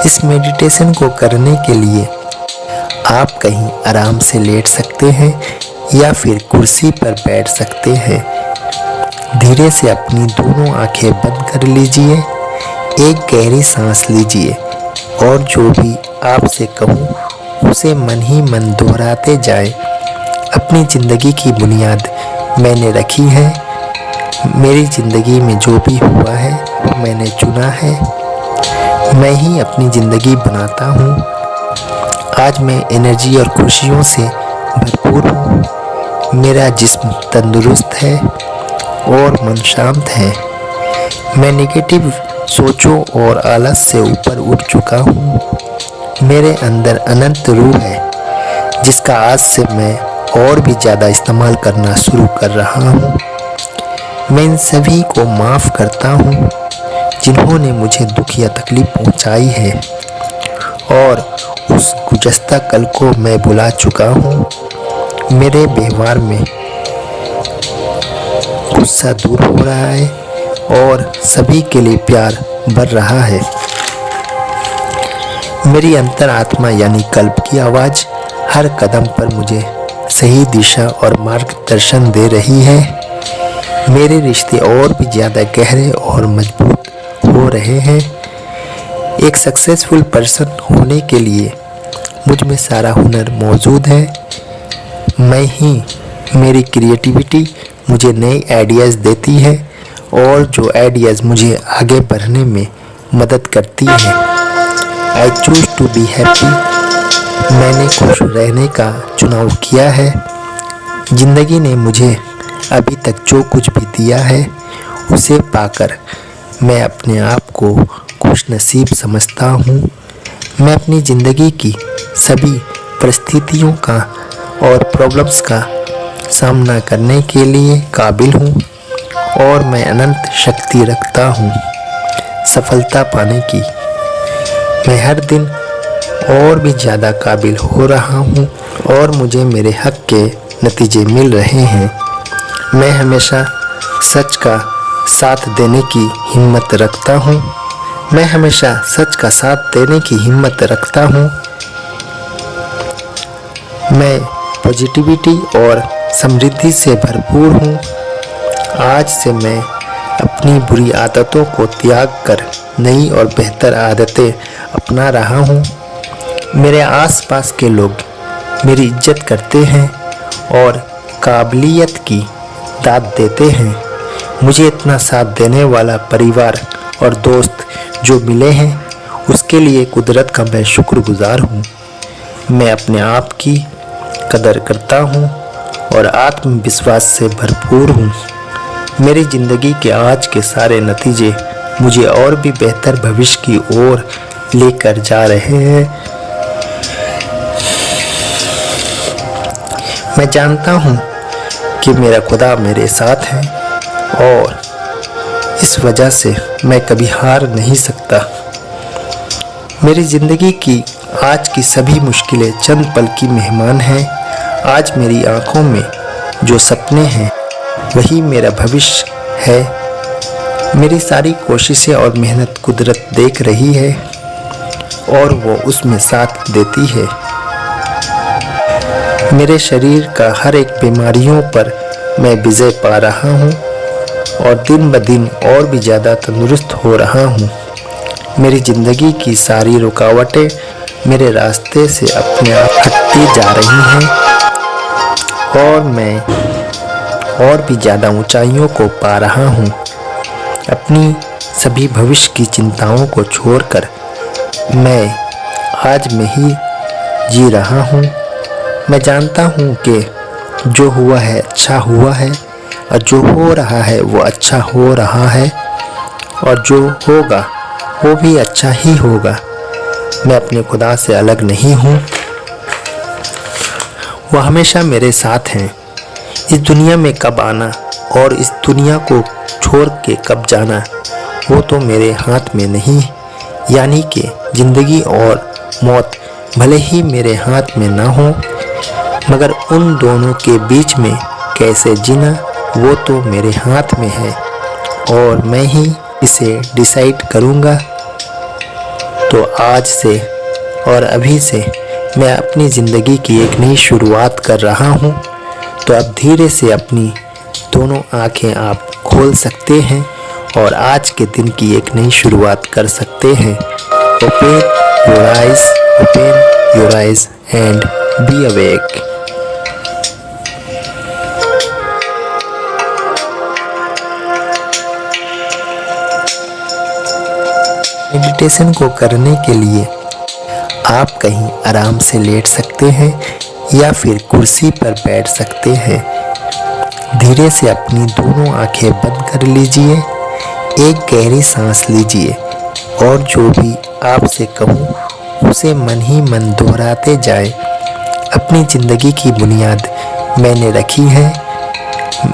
इस मेडिटेशन को करने के लिए आप कहीं आराम से लेट सकते हैं या फिर कुर्सी पर बैठ सकते हैं। धीरे से अपनी दोनों आंखें बंद कर लीजिए, एक गहरी सांस लीजिए और जो भी आपसे कहूँ उसे मन ही मन दोहराते जाएं। अपनी ज़िंदगी की बुनियाद मैंने रखी है। मेरी ज़िंदगी में जो भी हुआ है वो मैंने चुना है। मैं ही अपनी ज़िंदगी बनाता हूँ। आज मैं एनर्जी और खुशियों से भरपूर हूँ। मेरा जिस्म तंदुरुस्त है और मन शांत है। मैं नेगेटिव सोचों और आलस से ऊपर उठ चुका हूँ। मेरे अंदर अनंत रूह है जिसका आज से मैं और भी ज़्यादा इस्तेमाल करना शुरू कर रहा हूँ। मैं इन सभी को माफ़ करता हूँ जिन्होंने मुझे दुख या तकलीफ़ पहुँचाई है और उस गुज़श्ता कल को मैं भुला चुका हूँ। मेरे व्यवहार में गुस्सा दूर हो रहा है और सभी के लिए प्यार बढ़ रहा है। मेरी अंतरात्मा यानी कल्प की आवाज़ हर कदम पर मुझे सही दिशा और मार्गदर्शन दे रही है। मेरे रिश्ते और भी ज़्यादा गहरे और मजबूत हो रहे हैं। एक सक्सेसफुल पर्सन होने के लिए मुझ में सारा हुनर मौजूद है। मैं ही मेरी क्रिएटिविटी मुझे नए आइडियाज़ देती है और जो आइडियाज़ मुझे आगे बढ़ने में मदद करती है। I choose to be happy. मैंने खुश रहने का चुनाव किया है। ज़िंदगी ने मुझे अभी तक जो कुछ भी दिया है उसे पाकर मैं अपने आप को खुशनसीब समझता हूँ। मैं अपनी ज़िंदगी की सभी परिस्थितियों का और प्रॉब्लम्स का सामना करने के लिए काबिल हूँ और मैं अनंत शक्ति रखता हूँ सफलता पाने की। मैं हर दिन और भी ज़्यादा काबिल हो रहा हूँ और मुझे मेरे हक के नतीजे मिल रहे हैं। मैं हमेशा सच का साथ देने की हिम्मत रखता हूँ। मैं हमेशा सच का साथ देने की हिम्मत रखता हूँ। मैं पॉजिटिविटी और समृद्धि से भरपूर हूँ। आज से मैं अपनी बुरी आदतों को त्याग कर नई और बेहतर आदतें अपना रहा हूँ। मेरे आसपास के लोग मेरी इज्जत करते हैं और काबिलियत की दाद देते हैं। मुझे इतना साथ देने वाला परिवार और दोस्त जो मिले हैं उसके लिए कुदरत का मैं शुक्रगुजार हूँ। मैं अपने आप की कदर करता हूँ और आत्मविश्वास से भरपूर हूँ। मेरी ज़िंदगी के आज के सारे नतीजे मुझे और भी बेहतर भविष्य की ओर लेकर जा रहे हैं। मैं जानता हूँ कि मेरा खुदा मेरे साथ है और इस वजह से मैं कभी हार नहीं सकता। मेरी ज़िंदगी की आज की सभी मुश्किलें चंद पल की मेहमान हैं। आज मेरी आँखों में जो सपने हैं वही मेरा भविष्य है। मेरी सारी कोशिशें और मेहनत कुदरत देख रही है और वो उसमें साथ देती है। मेरे शरीर का हर एक बीमारियों पर मैं विजय पा रहा हूँ और दिन ब दिन और भी ज़्यादा तंदुरुस्त हो रहा हूँ। मेरी ज़िंदगी की सारी रुकावटें मेरे रास्ते से अपने आप हटती जा रही हैं और मैं और भी ज़्यादा ऊंचाइयों को पा रहा हूँ। अपनी सभी भविष्य की चिंताओं को छोड़कर मैं आज में ही जी रहा हूँ। मैं जानता हूँ कि जो हुआ है अच्छा हुआ है और जो हो रहा है वो अच्छा हो रहा है और जो होगा वो भी अच्छा ही होगा। मैं अपने खुदा से अलग नहीं हूँ। वो हमेशा मेरे साथ हैं। इस दुनिया में कब आना और इस दुनिया को छोड़ के कब जाना वो तो मेरे हाथ में नहीं। यानी कि ज़िंदगी और मौत भले ही मेरे हाथ में ना हो मगर उन दोनों के बीच में कैसे जीना वो तो मेरे हाथ में है और मैं ही इसे डिसाइड करूँगा। तो आज से और अभी से मैं अपनी ज़िंदगी की एक नई शुरुआत कर रहा हूँ। तो अब धीरे से अपनी दोनों आँखें आप खोल सकते हैं और आज के दिन की एक नई शुरुआत कर सकते हैं। open your eyes and be awake। Meditation को करने के लिए आप कहीं आराम से लेट सकते हैं या फिर कुर्सी पर बैठ सकते हैं। धीरे से अपनी दोनों आंखें बंद कर लीजिए, एक गहरी सांस लीजिए और जो भी आपसे कहूँ उसे मन ही मन दोहराते जाएं। अपनी ज़िंदगी की बुनियाद मैंने रखी है।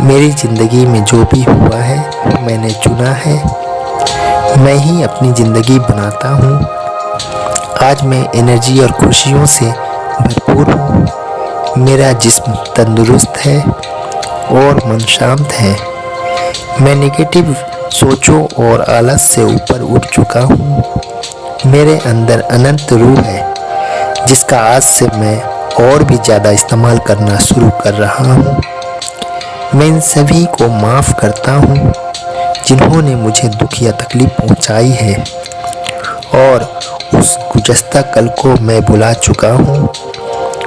मेरी ज़िंदगी में जो भी हुआ है वो मैंने चुना है। मैं ही अपनी ज़िंदगी बनाता हूँ। आज मैं एनर्जी और खुशियों से भरपूर हूँ। मेरा जिस्म तंदुरुस्त है और मन शांत है। मैं नेगेटिव सोचों और आलस से ऊपर उठ चुका हूँ। मेरे अंदर अनंत रूह है जिसका आज से मैं और भी ज़्यादा इस्तेमाल करना शुरू कर रहा हूँ। मैं इन सभी को माफ़ करता हूँ जिन्होंने मुझे दुख या तकलीफ पहुँचाई है और उस गुज़श्ता कल को मैं भुला चुका हूँ।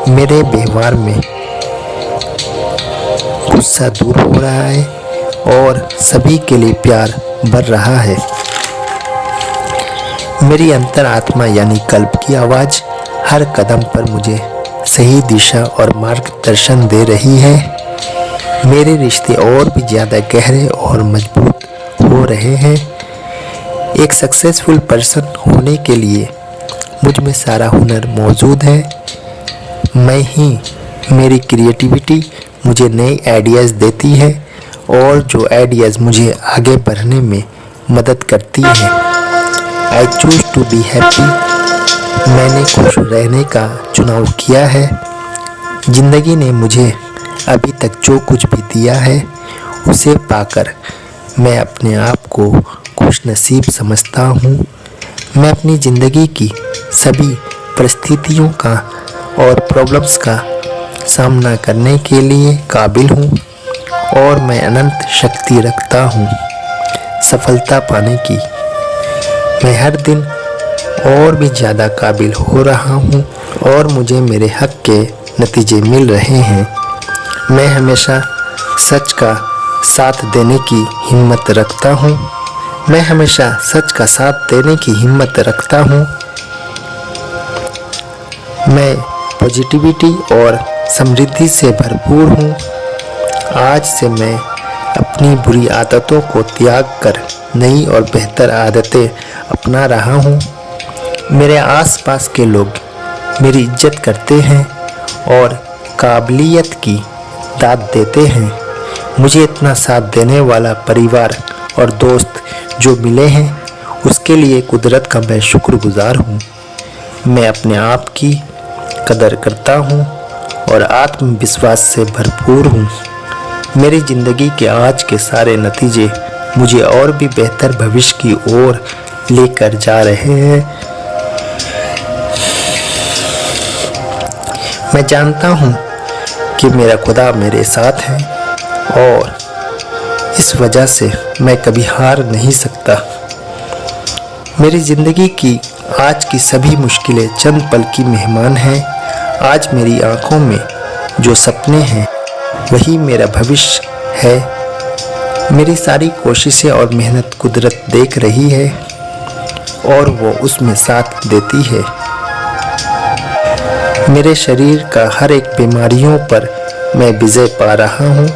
मेरे व्यवहार में गुस्सा दूर हो रहा है और सभी के लिए प्यार बढ़ रहा है। मेरी अंतरात्मा यानी कल्प की आवाज़ हर कदम पर मुझे सही दिशा और मार्गदर्शन दे रही है। मेरे रिश्ते और भी ज़्यादा गहरे और मजबूत हो रहे हैं। एक सक्सेसफुल पर्सन होने के लिए मुझ में सारा हुनर मौजूद है। मेरी क्रिएटिविटी मुझे नए आइडियाज़ देती है और जो आइडियाज़ मुझे आगे बढ़ने में मदद करती है। I choose to be happy. मैंने खुश रहने का चुनाव किया है। ज़िंदगी ने मुझे अभी तक जो कुछ भी दिया है उसे पाकर मैं अपने आप को खुश नसीब समझता हूँ। मैं अपनी ज़िंदगी की सभी परिस्थितियों का और प्रॉब्लम्स का सामना करने के लिए काबिल हूँ और मैं अनंत शक्ति रखता हूँ सफलता पाने की। मैं हर दिन और भी ज़्यादा काबिल हो रहा हूँ और मुझे मेरे हक के नतीजे मिल रहे हैं। मैं हमेशा सच का साथ देने की हिम्मत रखता हूँ। मैं हमेशा सच का साथ देने की हिम्मत रखता हूँ। मैं पॉजिटिविटी और समृद्धि से भरपूर हूँ। आज से मैं अपनी बुरी आदतों को त्याग कर नई और बेहतर आदतें अपना रहा हूँ। मेरे आसपास के लोग मेरी इज्जत करते हैं और काबिलियत की दाद देते हैं। मुझे इतना साथ देने वाला परिवार और दोस्त जो मिले हैं उसके लिए कुदरत का मैं शुक्रगुजार हूँ। मैं अपने आप की कदर करता हूँ और आत्मविश्वास से भरपूर हूँ। मेरी ज़िंदगी के आज के सारे नतीजे मुझे और भी बेहतर भविष्य की ओर लेकर जा रहे हैं। मैं जानता हूँ कि मेरा खुदा मेरे साथ है और इस वजह से मैं कभी हार नहीं सकता। मेरी ज़िंदगी की आज की सभी मुश्किलें चंद पल की मेहमान हैं। आज मेरी आँखों में जो सपने हैं वही मेरा भविष्य है। मेरी सारी कोशिशें और मेहनत कुदरत देख रही है और वो उसमें साथ देती है। मेरे शरीर का हर एक बीमारियों पर मैं विजय पा रहा हूँ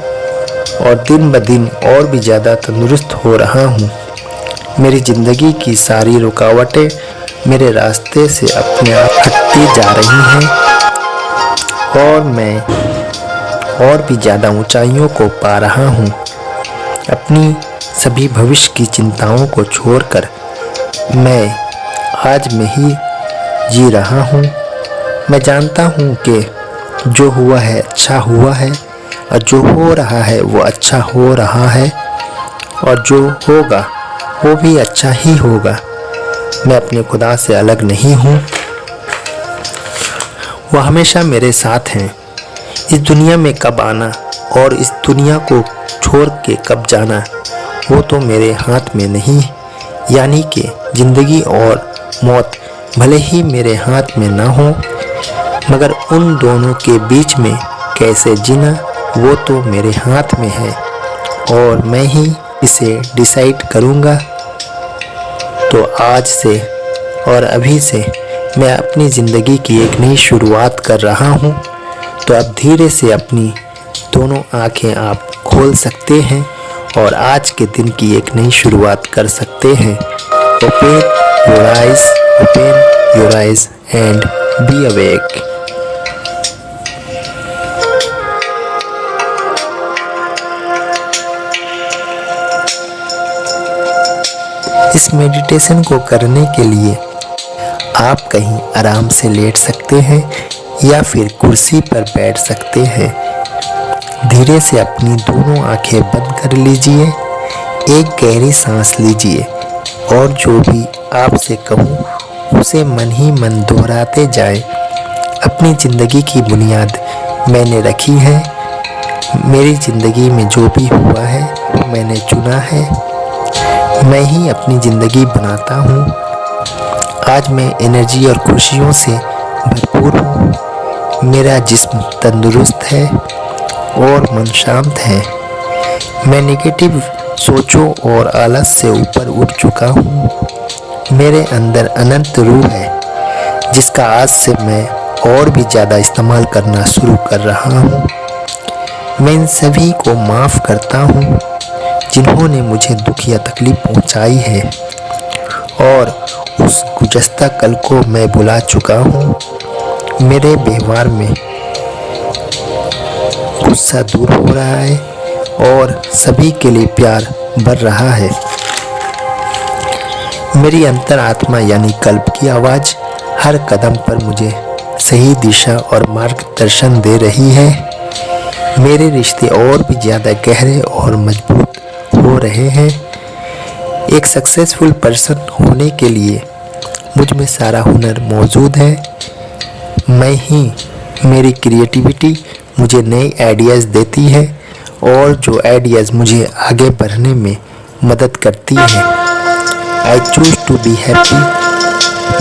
और दिन ब दिन और भी ज़्यादा तंदुरुस्त हो रहा हूँ। मेरी ज़िंदगी की सारी रुकावटें मेरे रास्ते से अपने आप हटती जा रही हैं और मैं और भी ज़्यादा ऊंचाइयों को पा रहा हूँ। अपनी सभी भविष्य की चिंताओं को छोड़कर मैं आज में ही जी रहा हूँ। मैं जानता हूँ कि जो हुआ है अच्छा हुआ है और जो हो रहा है वो अच्छा हो रहा है और जो होगा वो भी अच्छा ही होगा। मैं अपने खुदा से अलग नहीं हूँ। वो हमेशा मेरे साथ हैं। इस दुनिया में कब आना और इस दुनिया को छोड़ के कब जाना वो तो मेरे हाथ में नहीं। यानी कि ज़िंदगी और मौत भले ही मेरे हाथ में ना हो, मगर उन दोनों के बीच में कैसे जीना वो तो मेरे हाथ में है और मैं ही इसे डिसाइड करूँगा। तो आज से और अभी से मैं अपनी ज़िंदगी की एक नई शुरुआत कर रहा हूँ। तो अब धीरे से अपनी दोनों आँखें आप खोल सकते हैं और आज के दिन की एक नई शुरुआत कर सकते हैं। open your eyes and be awake। इस मेडिटेशन को करने के लिए आप कहीं आराम से लेट सकते हैं या फिर कुर्सी पर बैठ सकते हैं। धीरे से अपनी दोनों आंखें बंद कर लीजिए, एक गहरी सांस लीजिए और जो भी आपसे कहूँ उसे मन ही मन दोहराते जाएं। अपनी ज़िंदगी की बुनियाद मैंने रखी है। मेरी ज़िंदगी में जो भी हुआ है वो मैंने चुना है। मैं ही अपनी ज़िंदगी बनाता हूँ। आज मैं एनर्जी और खुशियों से भरपूर हूँ। मेरा जिस्म तंदुरुस्त है और मन शांत है। मैं नेगेटिव सोचों और आलस से ऊपर उठ चुका हूँ। मेरे अंदर अनंत रूह है जिसका आज से मैं और भी ज़्यादा इस्तेमाल करना शुरू कर रहा हूँ। मैं इन सभी को माफ़ करता हूँ जिन्होंने मुझे दुख या तकलीफ पहुँचाई है और उस गुज़श्ता कल को मैं भुला चुका हूँ। मेरे व्यवहार में गुस्सा दूर हो रहा है और सभी के लिए प्यार बढ़ रहा है। मेरी अंतरात्मा यानी कल्प की आवाज़ हर कदम पर मुझे सही दिशा और मार्गदर्शन दे रही है। मेरे रिश्ते और भी ज़्यादा गहरे और मजबूत हो रहे हैं। एक सक्सेसफुल पर्सन होने के लिए मुझ में सारा हुनर मौजूद है। मेरी क्रिएटिविटी मुझे नए आइडियाज़ देती है और जो आइडियाज़ मुझे आगे बढ़ने में मदद करती है। I choose to be happy.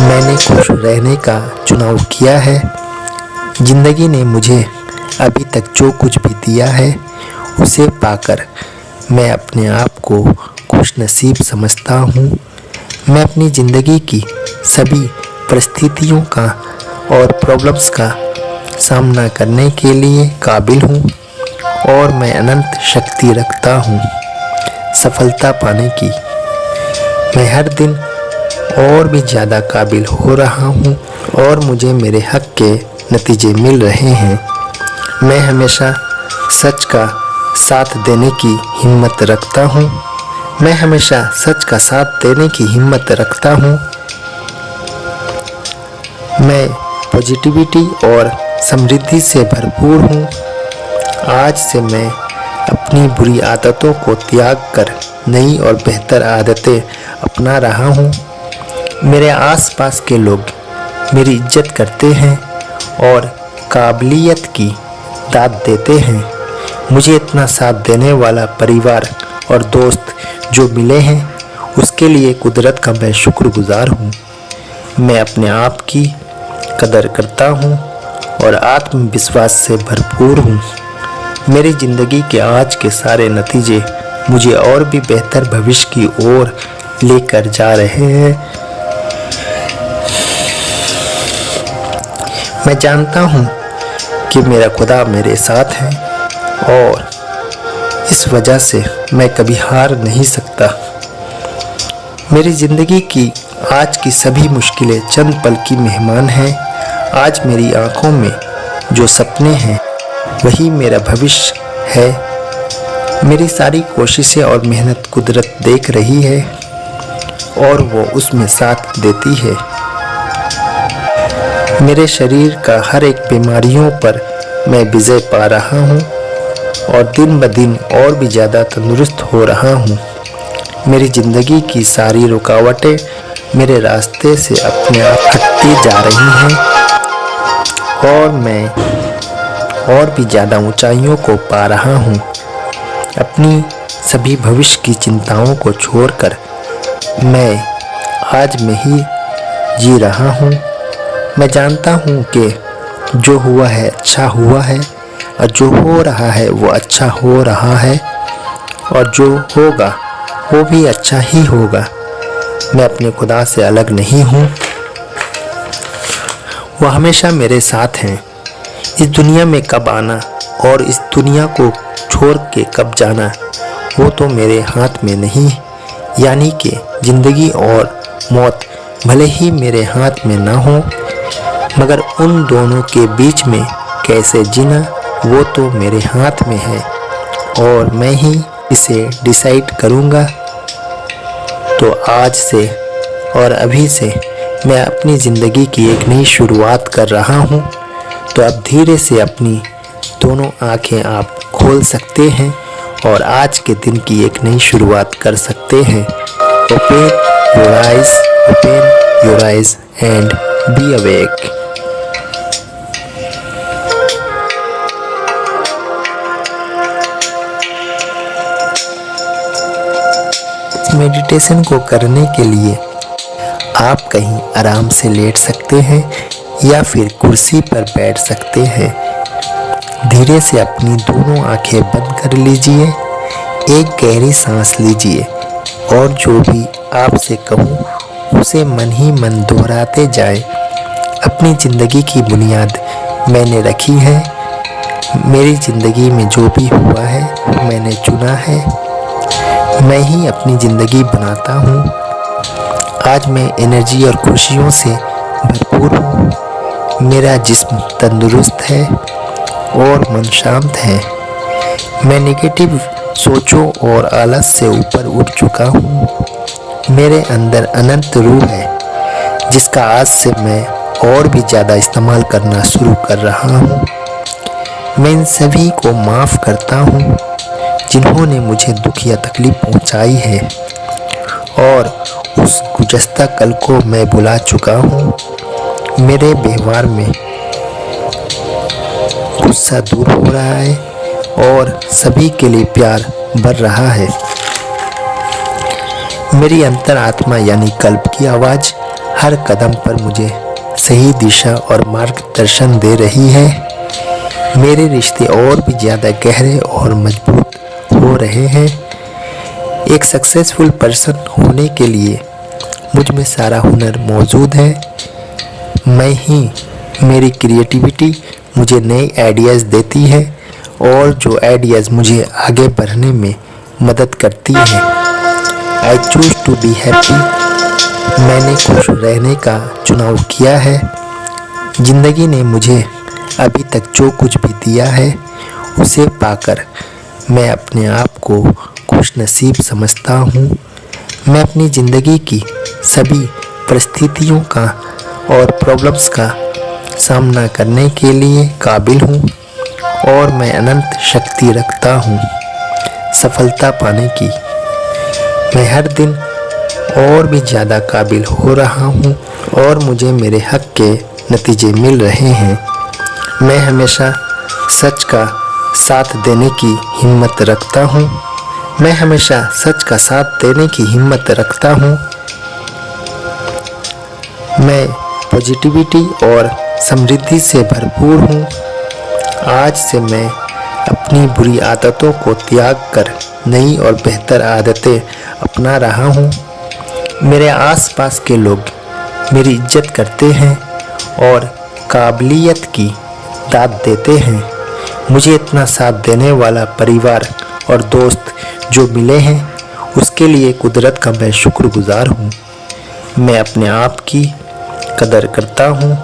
मैंने खुश रहने का चुनाव किया है। ज़िंदगी ने मुझे अभी तक जो कुछ भी दिया है उसे पाकर मैं अपने आप को खुश नसीब समझता हूँ। मैं अपनी ज़िंदगी की सभी परिस्थितियों का और प्रॉब्लम्स का सामना करने के लिए काबिल हूँ और मैं अनंत शक्ति रखता हूँ सफलता पाने की। मैं हर दिन और भी ज़्यादा काबिल हो रहा हूँ और मुझे मेरे हक के नतीजे मिल रहे हैं। मैं हमेशा सच का साथ देने की हिम्मत रखता हूँ। मैं हमेशा सच का साथ देने की हिम्मत रखता हूँ। मैं पॉजिटिविटी और समृद्धि से भरपूर हूँ। आज से मैं अपनी बुरी आदतों को त्याग कर नई और बेहतर आदतें अपना रहा हूँ। मेरे आसपास के लोग मेरी इज्जत करते हैं और काबिलियत की दाद देते हैं। मुझे इतना साथ देने वाला परिवार और दोस्त जो मिले हैं उसके लिए कुदरत का मैं शुक्रगुजार हूँ। मैं अपने आप की कदर करता हूँ और आत्मविश्वास से भरपूर हूँ। मेरी ज़िंदगी के आज के सारे नतीजे मुझे और भी बेहतर भविष्य की ओर लेकर जा रहे हैं। मैं जानता हूँ कि मेरा खुदा मेरे साथ है और इस वजह से मैं कभी हार नहीं सकता। मेरी ज़िंदगी की आज की सभी मुश्किलें चंद पल की मेहमान हैं। आज मेरी आँखों में जो सपने हैं वही मेरा भविष्य है। मेरी सारी कोशिशें और मेहनत कुदरत देख रही है और वो उसमें साथ देती है। मेरे शरीर का हर एक बीमारियों पर मैं विजय पा रहा हूँ और दिन ब दिन और भी ज़्यादा तंदुरुस्त हो रहा हूँ। मेरी ज़िंदगी की सारी रुकावटें मेरे रास्ते से अपने आप हटती जा रही हैं और मैं और भी ज़्यादा ऊंचाइयों को पा रहा हूँ। अपनी सभी भविष्य की चिंताओं को छोड़कर मैं आज में ही जी रहा हूँ। मैं जानता हूँ कि जो हुआ है अच्छा हुआ है और जो हो रहा है वो अच्छा हो रहा है और जो होगा वो भी अच्छा ही होगा। मैं अपने खुदा से अलग नहीं हूँ, वो हमेशा मेरे साथ हैं। इस दुनिया में कब आना और इस दुनिया को छोड़ के कब जाना वो तो मेरे हाथ में नहीं, यानी कि ज़िंदगी और मौत भले ही मेरे हाथ में ना हो मगर उन दोनों के बीच में कैसे जीना वो तो मेरे हाथ में है और मैं ही इसे डिसाइड करूँगा। तो आज से और अभी से मैं अपनी ज़िंदगी की एक नई शुरुआत कर रहा हूँ। तो अब धीरे से अपनी दोनों आँखें आप खोल सकते हैं और आज के दिन की एक नई शुरुआत कर सकते हैं। open your eyes and be awake। इस मेडिटेशन को करने के लिए आप कहीं आराम से लेट सकते हैं या फिर कुर्सी पर बैठ सकते हैं। धीरे से अपनी दोनों आंखें बंद कर लीजिए, एक गहरी सांस लीजिए और जो भी आपसे कहूँ उसे मन ही मन दोहराते जाए। अपनी ज़िंदगी की बुनियाद मैंने रखी है, मेरी ज़िंदगी में जो भी हुआ है मैंने चुना है, मैं ही अपनी ज़िंदगी बनाता हूँ। आज मैं एनर्जी और खुशियों से भरपूर हूँ। मेरा जिस्म तंदुरुस्त है और मन शांत है। मैं नेगेटिव सोचों और आलस से ऊपर उठ चुका हूँ। मेरे अंदर अनंत रूह है जिसका आज से मैं और भी ज़्यादा इस्तेमाल करना शुरू कर रहा हूँ। मैं इन सभी को माफ़ करता हूँ जिन्होंने मुझे दुख या तकलीफ पहुँचाई है और उस गुज़श्ता कल को मैं भुला चुका हूँ। मेरे व्यवहार में गुस्सा दूर हो रहा है और सभी के लिए प्यार बढ़ रहा है। मेरी अंतरात्मा यानी कल्प की आवाज़ हर कदम पर मुझे सही दिशा और मार्गदर्शन दे रही है। मेरे रिश्ते और भी ज़्यादा गहरे और मजबूत हो रहे हैं। एक सक्सेसफुल पर्सन होने के लिए मुझ में सारा हुनर मौजूद है। मैं ही मेरी क्रिएटिविटी मुझे नए आइडियाज़ देती है और जो आइडियाज़ मुझे आगे बढ़ने में मदद करती है। I choose to be happy. मैंने खुश रहने का चुनाव किया है। ज़िंदगी ने मुझे अभी तक जो कुछ भी दिया है उसे पाकर मैं अपने आप को खुश नसीब समझता हूँ। मैं अपनी ज़िंदगी की सभी परिस्थितियों का और प्रॉब्लम्स का सामना करने के लिए काबिल हूँ और मैं अनंत शक्ति रखता हूँ सफलता पाने की। मैं हर दिन और भी ज़्यादा काबिल हो रहा हूँ और मुझे मेरे हक के नतीजे मिल रहे हैं। मैं हमेशा सच का साथ देने की हिम्मत रखता हूँ। मैं हमेशा सच का साथ देने की हिम्मत रखता हूँ। मैं पॉजिटिविटी और समृद्धि से भरपूर हूँ। आज से मैं अपनी बुरी आदतों को त्याग कर नई और बेहतर आदतें अपना रहा हूँ। मेरे आसपास के लोग मेरी इज्जत करते हैं और काबिलियत की दाद देते हैं। मुझे इतना साथ देने वाला परिवार और दोस्त जो मिले हैं उसके लिए कुदरत का मैं शुक्रगुजार हूँ। मैं अपने आप की कदर करता हूँ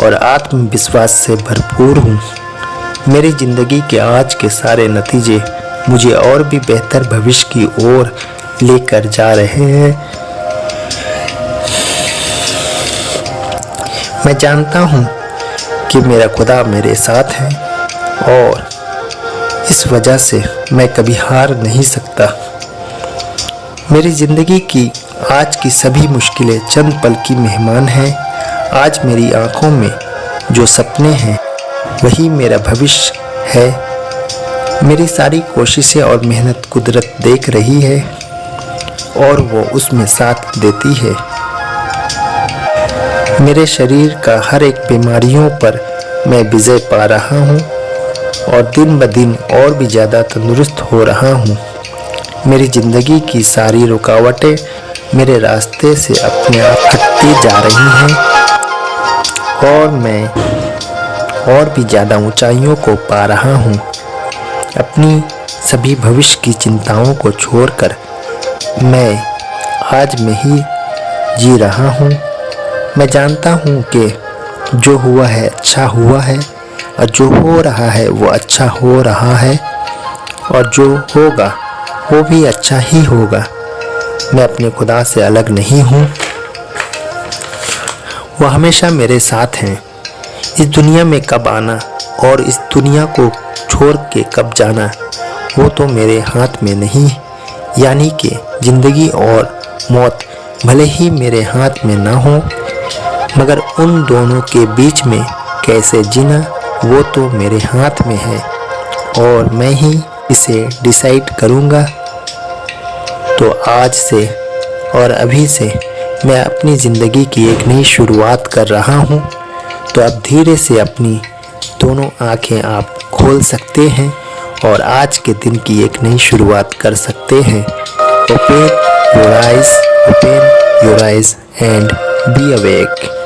और आत्मविश्वास से भरपूर हूँ। मेरी ज़िंदगी के आज के सारे नतीजे मुझे और भी बेहतर भविष्य की ओर लेकर जा रहे हैं। मैं जानता हूँ कि मेरा खुदा मेरे साथ है और इस वजह से मैं कभी हार नहीं सकता। मेरी ज़िंदगी की आज की सभी मुश्किलें चंद पल की मेहमान हैं। आज मेरी आंखों में जो सपने हैं वही मेरा भविष्य है। मेरी सारी कोशिशें और मेहनत कुदरत देख रही है और वो उसमें साथ देती है। मेरे शरीर का हर एक बीमारियों पर मैं विजय पा रहा हूँ और दिन ब दिन और भी ज़्यादा तंदुरुस्त हो रहा हूँ। मेरी ज़िंदगी की सारी रुकावटें मेरे रास्ते से अपने आप हटती जा रही हैं और मैं और भी ज़्यादा ऊंचाइयों को पा रहा हूँ। अपनी सभी भविष्य की चिंताओं को छोड़कर मैं आज में ही जी रहा हूँ। मैं जानता हूँ कि जो हुआ है अच्छा हुआ है और जो हो रहा है वो अच्छा हो रहा है और जो होगा वो भी अच्छा ही होगा। मैं अपने खुदा से अलग नहीं हूँ, वो हमेशा मेरे साथ हैं। इस दुनिया में कब आना और इस दुनिया को छोड़ के कब जाना वो तो मेरे हाथ में नहीं, यानी कि ज़िंदगी और मौत भले ही मेरे हाथ में ना हो मगर उन दोनों के बीच में कैसे जीना वो तो मेरे हाथ में है और मैं ही इसे डिसाइड करूँगा। तो आज से और अभी से मैं अपनी ज़िंदगी की एक नई शुरुआत कर रहा हूँ। तो अब धीरे से अपनी दोनों आँखें आप खोल सकते हैं और आज के दिन की एक नई शुरुआत कर सकते हैं। Open your eyes and be awake.